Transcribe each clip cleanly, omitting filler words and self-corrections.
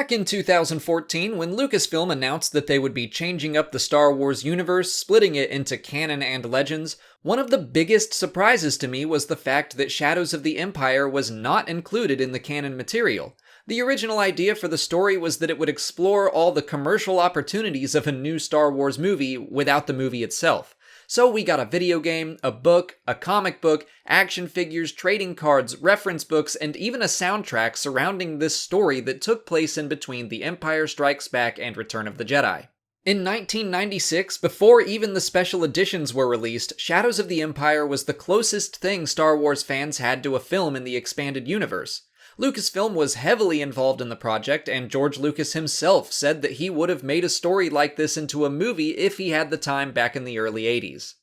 Back in 2014, when Lucasfilm announced that they would be changing up the Star Wars universe, splitting it into canon and legends, one of the biggest surprises to me was the fact that Shadows of the Empire was not included in the canon material. The original idea for the story was that it would explore all the commercial opportunities of a new Star Wars movie without the movie itself. So we got a video game, a book, a comic book, action figures, trading cards, reference books, and even a soundtrack surrounding this story that took place in between The Empire Strikes Back and Return of the Jedi. In 1996, before even the special editions were released, Shadows of the Empire was the closest thing Star Wars fans had to a film in the expanded universe. Lucasfilm was heavily involved in the project, and George Lucas himself said that he would have made a story like this into a movie if he had the time back in the early 80s.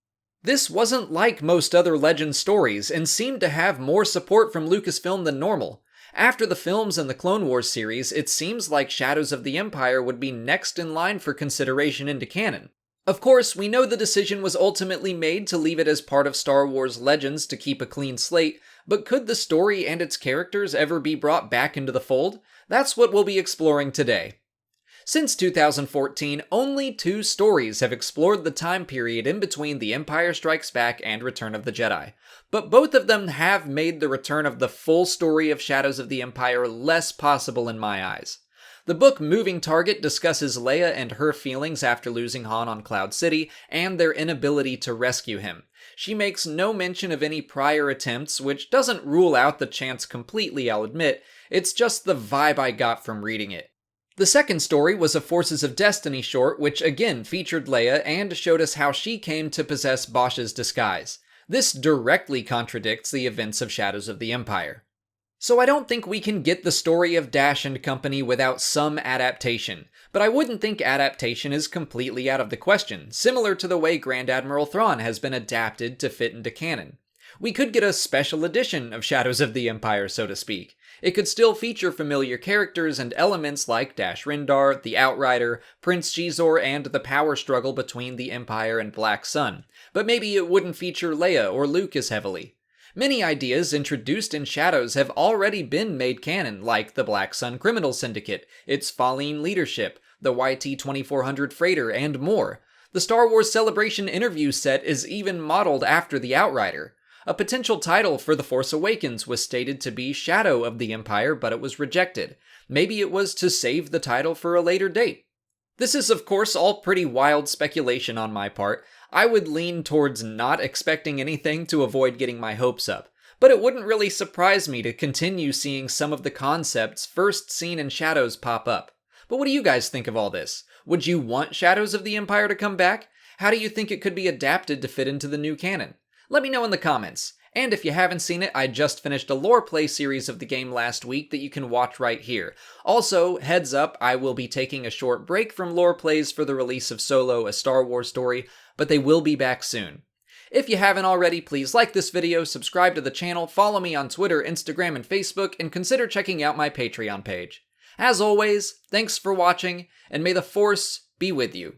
This wasn't like most other Legends stories, and seemed to have more support from Lucasfilm than normal. After the films and the Clone Wars series, it seems like Shadows of the Empire would be next in line for consideration into canon. Of course, we know the decision was ultimately made to leave it as part of Star Wars Legends to keep a clean slate, but could the story and its characters ever be brought back into the fold? That's what we'll be exploring today. Since 2014, only 2 stories have explored the time period in between The Empire Strikes Back and Return of the Jedi, but both of them have made the return of the full story of Shadows of the Empire less possible in my eyes. The book Moving Target discusses Leia and her feelings after losing Han on Cloud City, and their inability to rescue him. She makes no mention of any prior attempts, which doesn't rule out the chance completely, I'll admit. It's just the vibe I got from reading it. The second story was a Forces of Destiny short, which again featured Leia and showed us how she came to possess Bosch's disguise. This directly contradicts the events of Shadows of the Empire. So I don't think we can get the story of Dash and company without some adaptation, but I wouldn't think adaptation is completely out of the question, similar to the way Grand Admiral Thrawn has been adapted to fit into canon. We could get a special edition of Shadows of the Empire, so to speak. It could still feature familiar characters and elements like Dash Rendar, the Outrider, Prince Xizor, and the power struggle between the Empire and Black Sun, but maybe it wouldn't feature Leia or Luke as heavily. Many ideas introduced in Shadows have already been made canon, like the Black Sun Criminal Syndicate, its Falleen leadership, the YT-2400 freighter, and more. The Star Wars Celebration interview set is even modeled after the Outrider. A potential title for The Force Awakens was stated to be Shadow of the Empire, but it was rejected. Maybe it was to save the title for a later date. This is of course all pretty wild speculation on my part. I would lean towards not expecting anything to avoid getting my hopes up, but it wouldn't really surprise me to continue seeing some of the concepts first seen in Shadows pop up. But what do you guys think of all this? Would you want Shadows of the Empire to come back? How do you think it could be adapted to fit into the new canon? Let me know in the comments. And if you haven't seen it, I just finished a lore play series of the game last week that you can watch right here. Also, heads up, I will be taking a short break from lore plays for the release of Solo, a Star Wars story, but they will be back soon. If you haven't already, please like this video, subscribe to the channel, follow me on Twitter, Instagram, and Facebook, and consider checking out my Patreon page. As always, thanks for watching, and may the Force be with you.